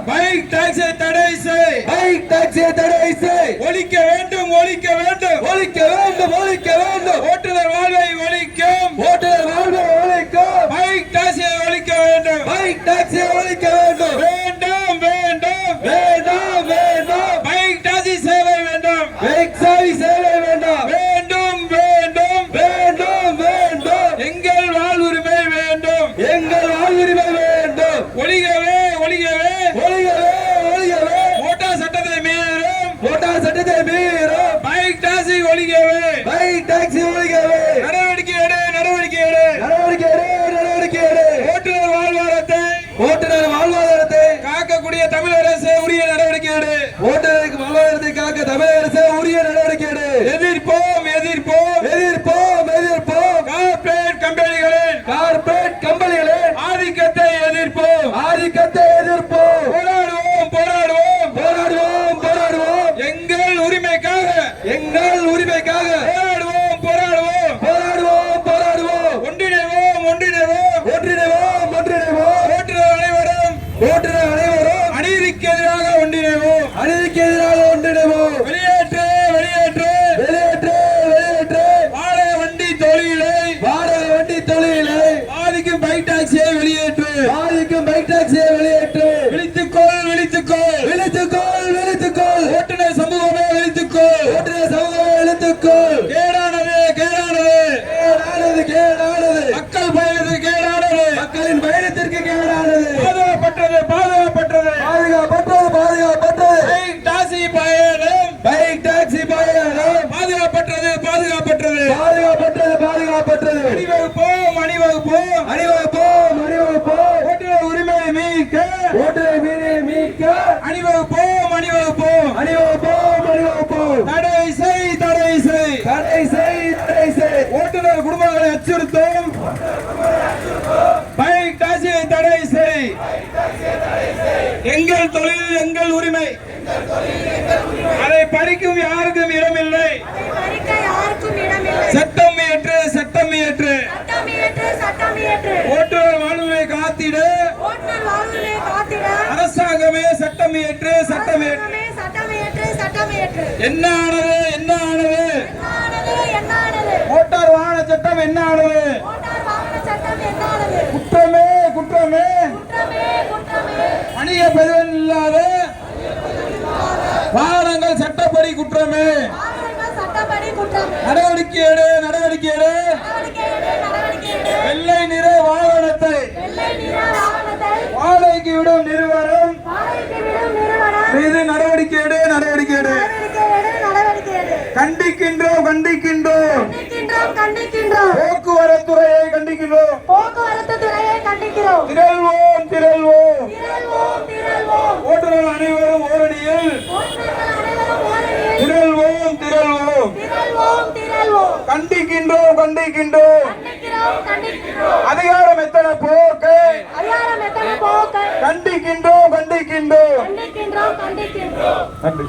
Bike டாக்ஸியை தடை செய், பைக் டாக்ஸியை தடை செய். ஒழிக்க வேண்டும், ஒழிக்க வேண்டும், ஒழிக்க வேண்டும், ஒழிக்க வேண்டும். ஓட்டுநர் வாழ்வை ஒழிக்கும், ஓட்டுநர் வாழ்வை ஒழிக்கும். பைக் டாக்ஸியை ஒழிக்க வேண்டும், பைக் டாக்ஸியை ஒழிக்க வேண்டும். வேண்டாம் வேண்டாம் வேண்டாம் வேண்டாம். பைக் டாக்ஸி சேவை வேண்டாம், பைக் சாவி சேவை வேண்டாம். வேண்டும் வேண்டாம் வேண்டும் வேண்டும். எங்கள் வாழ்வுரிமை வேண்டும், எங்கள் வாழ்வுரிமை வேண்டும். ஒழிகவே ஒழிகவே ஒழிகவே ஒழிகவே. மோட்டார் சட்டத்தை மீறும், மோட்டார் சட்டத்தை மீறும் பைக் டாக்ஸி ஒழிகவே, பைக் டாக்ஸி ஒழிகவே. நடவடிக்கை எடு, நடவடிக்கை எடு, நடவடிக்கை எடு, நடவடிக்கை எடு. ஓட்டுநர் வாழ்வாதாரத்தை, ஓட்டுநர் வாழ்வாதாரத்தை காக்கக்கூடிய தமிழ் அரசு உரிய நடவடிக்கை எடு, ஓட்டுநருக்கு வாழ்வாதாரத்தை காக்க தமிழக அரசு உரிய நடவடிக்கை எடு. எதிர்ப்போம் எதிர்ப்போம் எதிர்ப்போம் எதிர்ப்போம். கார்ப்பரேட் கம்பெனிகளின் கார்ப்பரேட் கம்பெனிகளின் ஆதிக்கத்தை எதிர்ப்போம், ஆதிக்கத்தை எதிர்ப்போம். போராடுவோம் போராடுவோம் போராடுவோம் போராடுவோம். எங்கள் உரிமைக்காக, எங்கள் உரிமைக்காக போராடுவோம் போராடுவோம் போராடுவோம் போராடுவோம். ஒன்றிணைவோம் ஒன்றிணைவோம் ஒன்றிணைவோம் ஒன்றிணைவோம். ஓட்டுநர் அனைவரும், ஓட்டுநர் அனைவரும் அநீதிக்கு எதிராக ஒன்றிணைவோம், அநீதிக்கு எதிராக ஒன்றிணைவோம். வெளியேற்று வெளியேற்று வெளியேற்று வெளியேற்று. வாடகை வண்டி தொழிலை, வாடகை வண்டி தொழிலை பாதிக்கும் பைக் டாக்ஸியை வெளியேற்று, பாதிக்கும் பைக் டாக்ஸியை வெளியேற்று. விழித்துக்கொள் விழித்துக்கொள், விழித்துக்கொள் விழித்துக்கொள். ஓட்டுநர் சமூகமே விழித்துக்கொள், ஓட்டுநர் சமூகமே விழித்துக்கொள். கேடானது கேடானது, கேடானது கேடானது. மக்கள் பயணத்துக்கு கேடானது, மக்களின் பயணத்திற்கு கேடானது. பாதுகாப்பற்றது பாதுகாப்பற்றது, பாதுகாப்பற்றது பாதுகாப்பற்றது. பைக் டாக்ஸி பயணம் பைக் டாக்ஸி பயணம் பாதுகாப்பற்றது பாதுகாப்பற்றது, பாதுகாப்பற்றது பாதுகாப்பற்றது. அணிவகுப்போம் அணிவகுப்போம், அணிவகுப்போம் அணிவகுப்போம். ஓட்டுநர் உரிமையை மீட்க ஓட்டுநர் மீறி மீட்க அணிவகுப்போம் அணிவகுப்போம், அணிவகுப்போம் அணிவகுப்போம். தடை செய் தடை செய், தடை செய் தடை செய். ஓட்டுநர் குடும்பங்களை அச்சுறுத்தும் பைக் டாக்ஸியை தடை செய். எங்கள் தொழில் எங்கள் உரிமை, அதை பறிக்கும் யாருக்கும் இடமில்லை. சட்டம் இயற்று சட்டம் இயற்று, ஓட்டுநர் வாழ்வை காத்திட அரசாங்கமே சட்டம் இயற்று சட்டம் இயற்று. என்ன ஆனது என்ன ஆனது, மோட்டார் வாகன சட்டம் என்ன ஆனது, குற்றமே குற்றமே. வணிக பதிவெண் இல்லாத வாகனங்கள் சட்டப்படி குற்றமே. நடவடிக்கை எடு நடவடிக்கை எடு. வெள்ளை நிற வாகனத்தை வாடகைக்கு விடும் நிறுவனம் மீது நடவடிக்கை எடு நடவடிக்கை எடு. கண்டிக்கின்றோம் கண்டிக்கின்றோம், போக்குவரத்து துறையை கண்டிக்கின்றோம், திரள்வோம் திரள்வோம். ஓட்டுநர் அனைவரும் ஓரணியில் திரள்வோம் திரள்வோம். கண்டிக்கின்றோம் கண்டிக்கின்றோம். அதிகாரம் எத்தனை போக்கு, கண்டிக்கின்றோம் கண்டிக்கின்றோம். நன்றி.